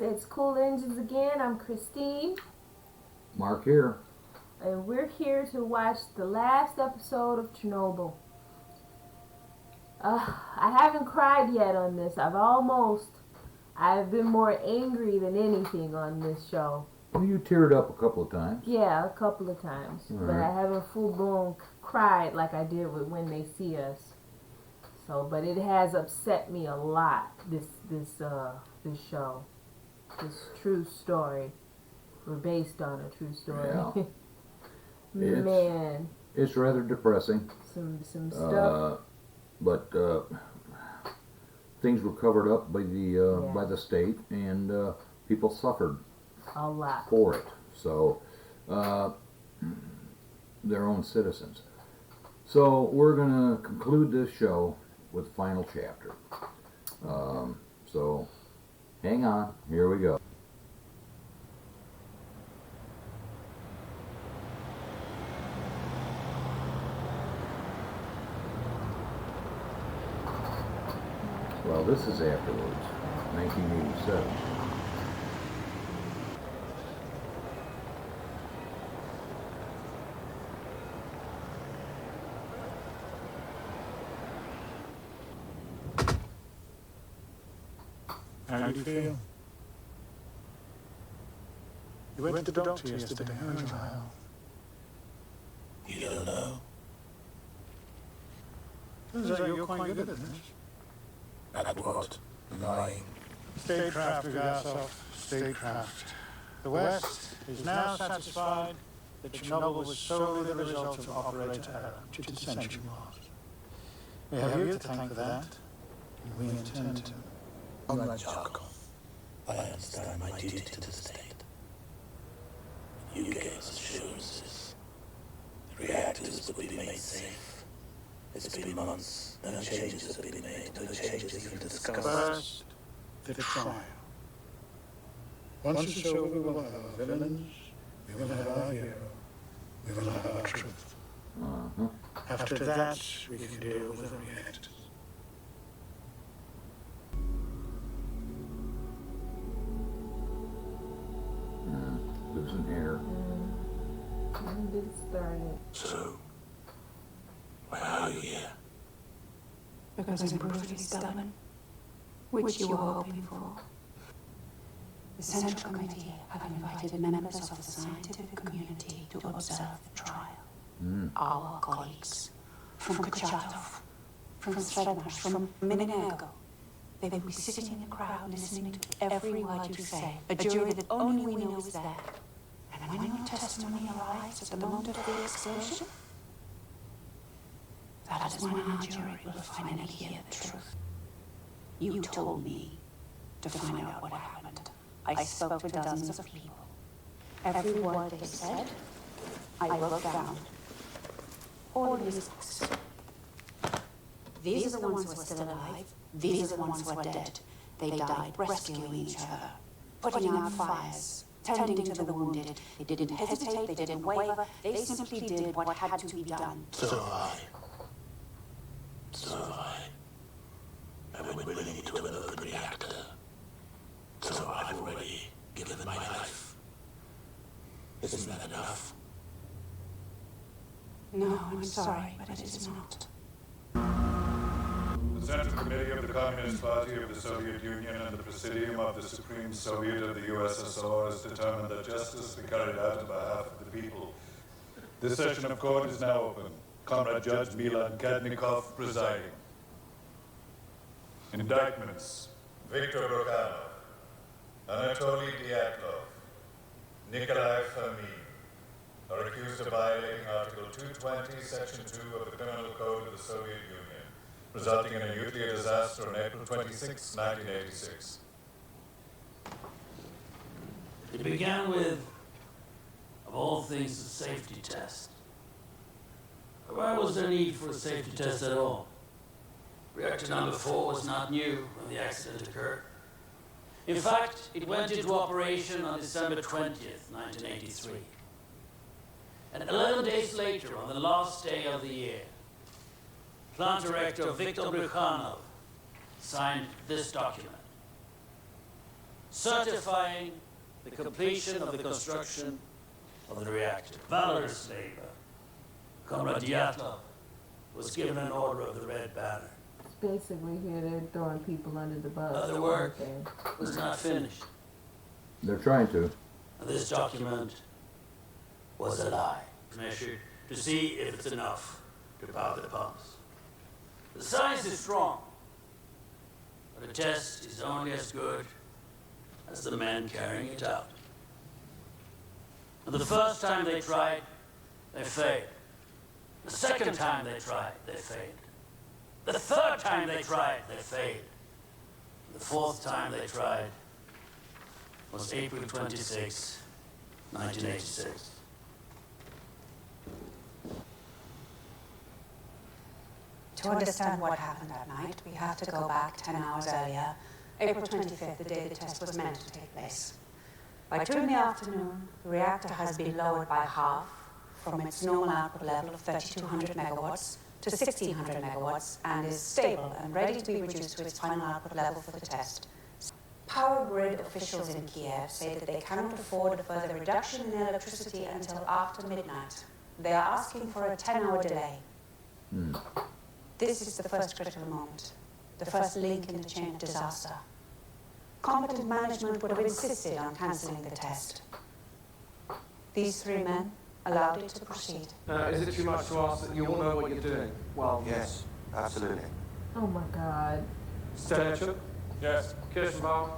it's Cool Engines again. I'm Christine. Mark here. And we're here to watch the last episode of Chernobyl. I haven't cried yet on this. I've been more angry than anything on this show. Well, you teared up a couple of times. Yeah, a couple of times. All but right. I haven't full-blown cried like I did with When They See Us. So, but it has upset me a lot, this show. This true story. We're based on a true story. Yeah. Man. It's rather depressing. Some stuff. But things were covered up by the state, and people suffered a lot for it. So their own citizens. So we're gonna conclude this show with the final chapter. So hang on. Here we go. Well, this is afterwards, 1987. How do you feel? You went to the doctor yesterday. How is your health? You don't know. Turns out you're quite good at this. At what? Lying. Statecraft we got ourselves. Statecraft. The West is now satisfied that Chernobyl was solely the result of operator error, which it essentially was. We have you to thank for that, and we intend to. All right, Jarkov. I understand my duty to the state. You gave us assurances. The reactors would be made safe. It's been months. No changes have been made. No changes even discussed. First, the trial. Once it's over, we will have our villains, we will have our hero, we will have our truth. After that, we can deal with the reactors. Losing air. When did it start? So, why are you here? Because I'm brutally stubborn, which you were hoping for. The Central Committee have invited members of the scientific community to observe the trial. Our colleagues from Kachatov, from Srednash, from Minenergo. They will be sitting in the crowd listening to every word you say, a jury that only we know is there. And when your testimony arrives at the moment of the explosion, that is when our jury will finally hear the truth. You told me to find out what happened. I spoke to dozens of people. Every word they said, I wrote down. All these books. These are the ones who are still alive. These are the ones who are dead. They died rescuing each other, putting out fires, tending to the wounded. They didn't hesitate, they didn't waver. They simply did what had to be done. So have I. So have I. I went willingly to an open reactor. So I've already given my life. Isn't that enough? No, I'm sorry, but it is not. The Central Committee of the Communist Party of the Soviet Union and the Presidium of the Supreme Soviet of the USSR has determined that justice be carried out on behalf of the people. This session of court is now open. Comrade Judge Milan Kadnikov presiding. Indictments: Viktor Brokhanov, Anatoly Dyatlov, Nikolai Fomin are accused of violating Article 220, Section 2 of the Criminal Code of the Soviet Union, resulting in a nuclear disaster on April 26, 1986. It began with, of all things, a safety test. Why was there need for a safety test at all? Reactor number 4 was not new when the accident occurred. In fact, it went into operation on December 20th, 1983. And 11 days later, on the last day of the year, Plant Director Viktor Brukhanov signed this document. certifying the completion of the construction of the reactor. Valorous labor. Comrade Dyatlov was given an order of the Red Banner. Basically, here they're throwing people under the bus. Other work was not finished. They're trying to. And this document was a lie, measured to see if it's enough to power the pumps. The science is strong, but a test is only as good as the men carrying it out. And the first time they tried, they failed. The second time they tried, they failed. The third time they tried, they failed. The fourth time they tried was April 26, 1986. To understand what happened that night, we have to go back 10 hours earlier, April 25th, the day the test was meant to take place. By 2 in the afternoon, the reactor has been lowered by half from its normal output level of 3,200 megawatts to 1,600 megawatts and is stable and ready to be reduced to its final output level for the test. Power grid officials in Kiev say that they cannot afford a further reduction in electricity until after midnight. They are asking for a 10-hour delay. This is the first critical moment, the first link in the chain of disaster. Competent management would have insisted on cancelling the test. These 3 men allowed it to proceed. Is it too much to ask that you all know what you're doing? Well, Yes, absolutely. Oh my God. Stanchuk, Yes. Kirschenbaum,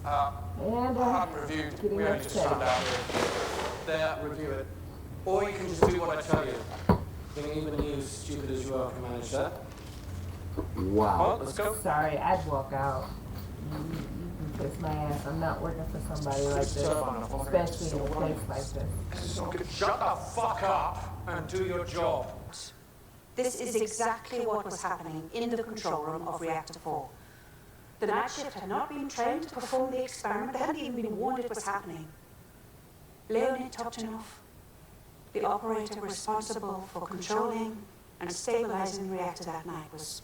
And I've reviewed. getting We only just upset. found out here. There, review it. Or you can just do what I tell you. I think even you, stupid as you are, can manage that. Wow. Well, let's go. Sorry, I'd walk out. You can kiss my ass. I'm not working for somebody like this, especially in a place like this. Shut the fuck up and do your job. This is exactly what was happening in the control room of Reactor 4. The night shift had not been trained to perform the experiment. They hadn't even been warned it was happening. Leonid Topchinov, the operator responsible for controlling and stabilizing the reactor that night, was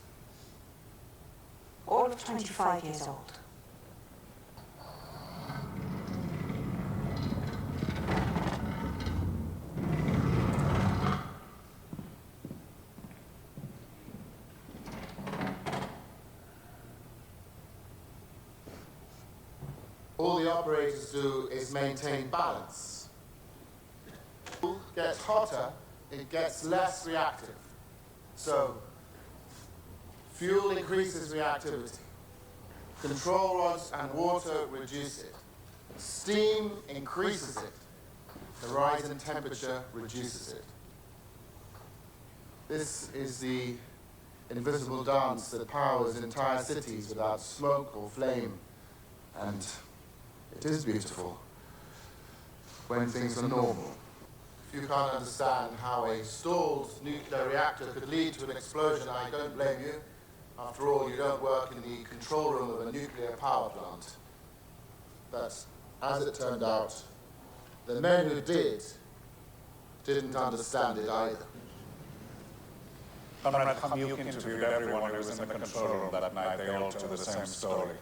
all of 25 years old. All the operators do is maintain balance. Fuel gets hotter, it gets less reactive. So, fuel increases reactivity. Control rods and water reduce it. Steam increases it. The rise in temperature reduces it. This is the invisible dance that powers entire cities without smoke or flame. And it is beautiful when things are normal. If you can't understand how a stalled nuclear reactor could lead to an explosion, I don't blame you. After all, you don't work in the control room of a nuclear power plant. But as it turned out, the men who didn't understand it either. Comrade Pamyat interviewed everyone who was in the control room that night. They all told the same story.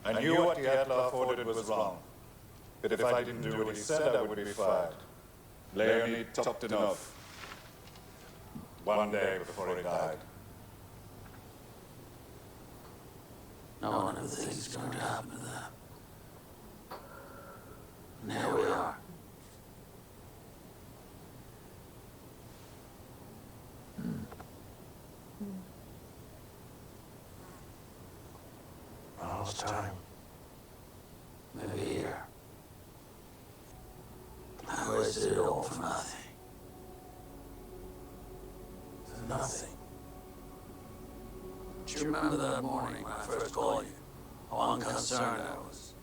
I knew what Dyatlov ordered was wrong, but if I didn't do what he said, I would be fired. Leonid Topchinov, one day before he died. No one ever thinks it's going to happen to them. And here we are. Almost time. Maybe a year. I wasted it all for nothing. For nothing. Do you remember that morning when I first called you? How unconcerned I was.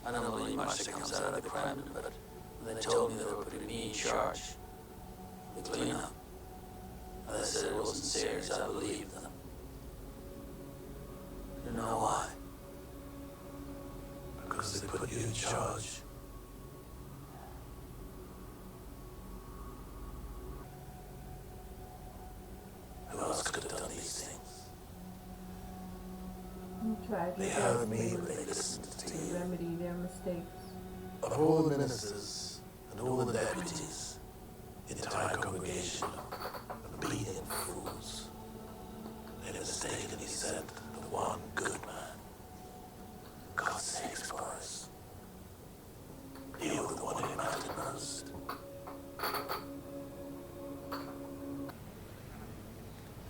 I don't believe much that comes out of the Kremlin, but when they told me they were putting me in charge of the cleanup, and they said it wasn't serious, I believed them. You know why? Because they put you in charge. Who else could have done these things? heard me, they listened to to you. remedy their mistakes. Of all the ministers and all the deputies, the entire congregation of obedient fools, they mistakenly sent the one good man. God's sakes, Boris. You were the one who mattered most.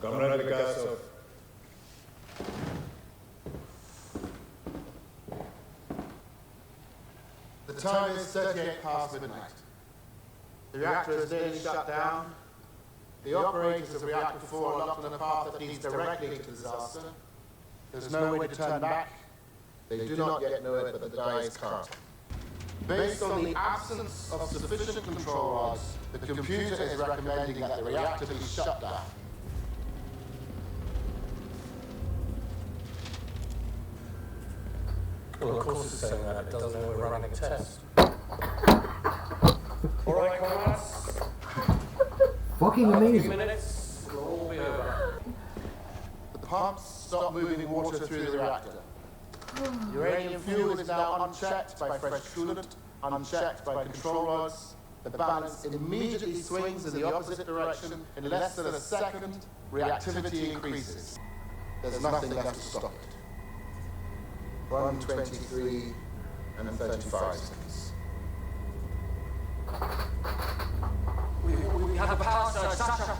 Comrade Picasso. The time is 38 past midnight. The reactor is nearly shut down. The operators of reactor 4 are locked on a path that leads directly to disaster. There's no way to turn back. They do not yet know it, but the dice can't. Based on the absence of sufficient control rods, the computer is recommending that the reactor be shut down. Well, of course it's saying that. It doesn't know we're running a test. All right, comrades. Fucking A few amazing. minutes, we'll all be over. The pumps stop moving water through the reactor. Uranium fuel is now unchecked by fresh coolant, unchecked by control rods. The balance immediately swings in the opposite direction. In less than a second, reactivity increases. There's nothing left to stop it. 1:23 and 35 seconds. We have a power surge, Sasha.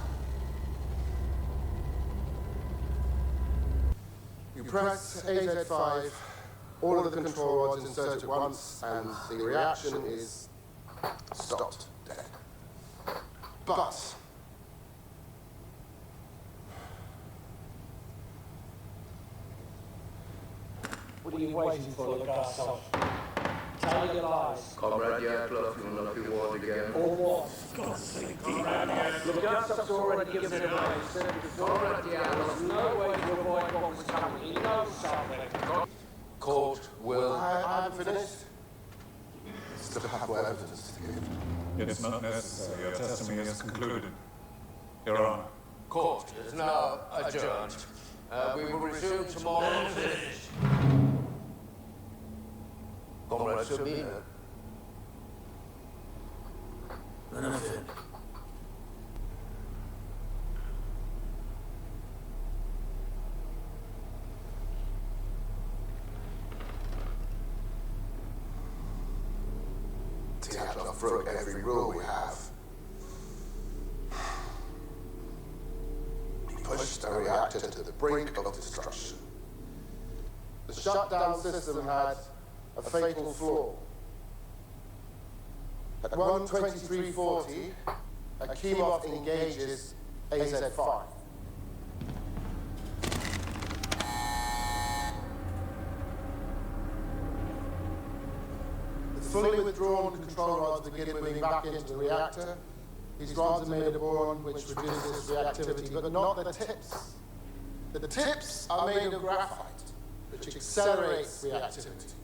You press AZ5, all of the control rods insert at once, and the reaction is stopped dead. But What are you waiting for, Lucasso? Tell your lies. Comrade Yatlov, you will not be warned again. Or what? God's sake, Comrade Lugasso's already given it away. He said Comrade Yatlov, no way to avoid what was coming. He knows something. Court will... I haven't finished. Still have more evidence to give. It's not necessary. Your testimony is concluded. Your Honor. Court is now adjourned. We will resume tomorrow. Comrade Sabina. Benefit. Dyatlov broke every rule we have. He pushed the reactor to the brink of destruction. The shutdown system had a fatal flaw. At 1:23:40, Akimov engages AZ5. The fully withdrawn control rods begin moving back into the reactor. These rods are made of boron, which reduces reactivity, but not the tips. The tips are made of graphite, which accelerates reactivity.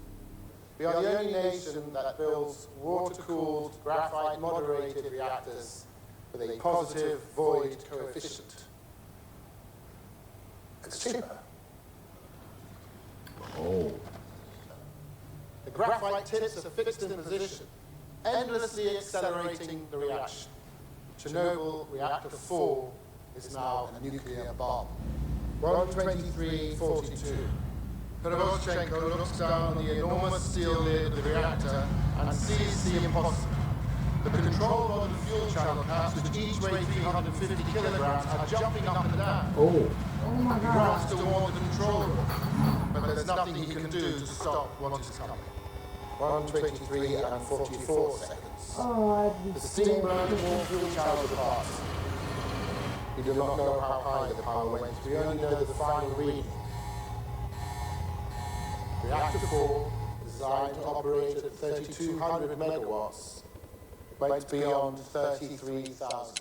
We are the only nation that builds water-cooled, graphite-moderated reactors with a positive void coefficient. It's cheaper. Oh. The graphite tips are fixed in position, endlessly accelerating the reaction. Chernobyl Reactor 4 is now a nuclear bomb. 1:23:42. Perevozchenko looks down on the enormous steel lid of the reactor and sees the impossible. The control rod and fuel channel caps, which each weigh 350 kilograms, are jumping up and down. Oh. Oh my He God. runs toward the control room, but there's nothing he can do to stop what is coming. 1:23 and 44 seconds. Oh, I'd be The steam burns all fuel channels apart. We do not know how high the power went. We only know the final reading. Reactor 4, designed to operate at 3,200 megawatts, went beyond 33,000.